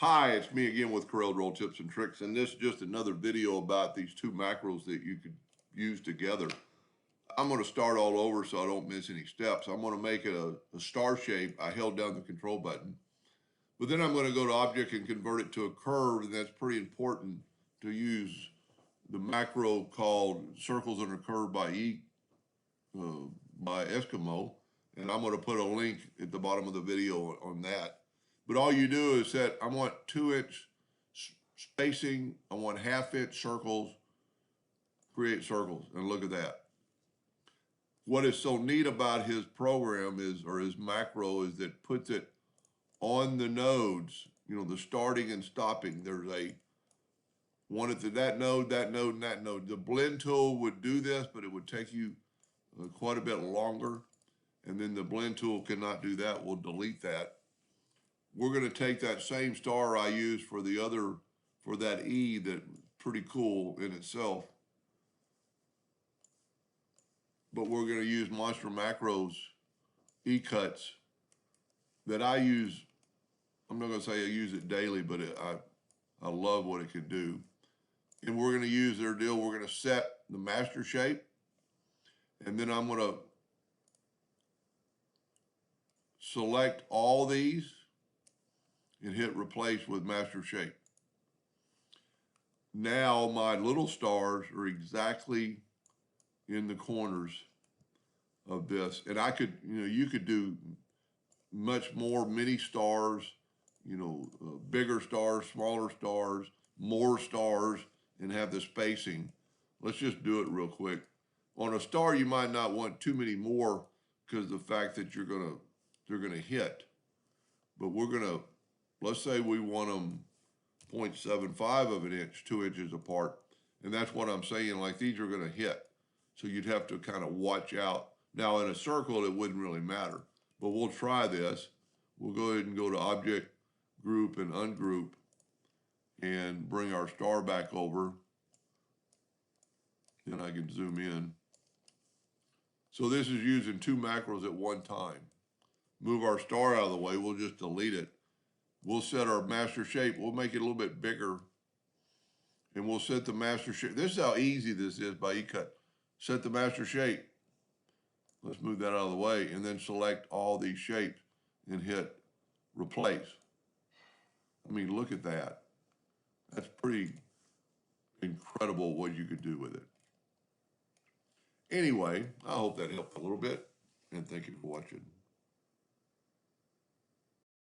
Hi, it's me again with Corel Roll Tips and Tricks, and this is just another video about these two macros that you could use together. I'm going to start all over so I don't miss any steps. I'm going to make it a star shape. I held down the control button. But then I'm going to go to Object and convert it to a curve, and that's pretty important to use the macro called Circles Under Curve by Eskimo. And I'm going to put a link at the bottom of the video on that. But all you do is set, I want 2-inch spacing, I want half-inch circles, create circles, and look at that. What is so neat about his program is, or his macro, is that puts it on the nodes, you know, the starting and stopping. There's one at that node, and that node. The blend tool would do this, but it would take you quite a bit longer. And then the blend tool cannot do that. We'll delete that. We're going to take that same star I used for that E that's pretty cool in itself. But we're going to use Monster Macros E-cuts that I use. I'm not going to say I use it daily, but I love what it can do. And we're going to use their deal. We're going to set the master shape. And then I'm going to select all these and hit replace with master shape. Now my little stars are exactly in the corners of this. And I could, you could do much more mini stars, bigger stars, smaller stars, more stars, and have the spacing. Let's just do it real quick. On a star, you might not want too many more because of the fact that they're gonna hit. But we're gonna, let's say we want them 0.75 of an inch, 2 inches apart. And that's what I'm saying, like these are gonna hit. So you'd have to kind of watch out. Now in a circle, it wouldn't really matter, but we'll try this. We'll go ahead and go to Object, Group, and Ungroup, and bring our star back over. Then I can zoom in. So this is using two macros at one time. Move our star out of the way, we'll just delete it. We'll set our master shape, we'll make it a little bit bigger, and we'll set the master shape. This is how easy this is by E-cut. Set the master shape. Let's move that out of the way, and then select all these shapes and hit replace. I mean, look at that. That's pretty incredible what you could do with it. Anyway, I hope that helped a little bit, and thank you for watching.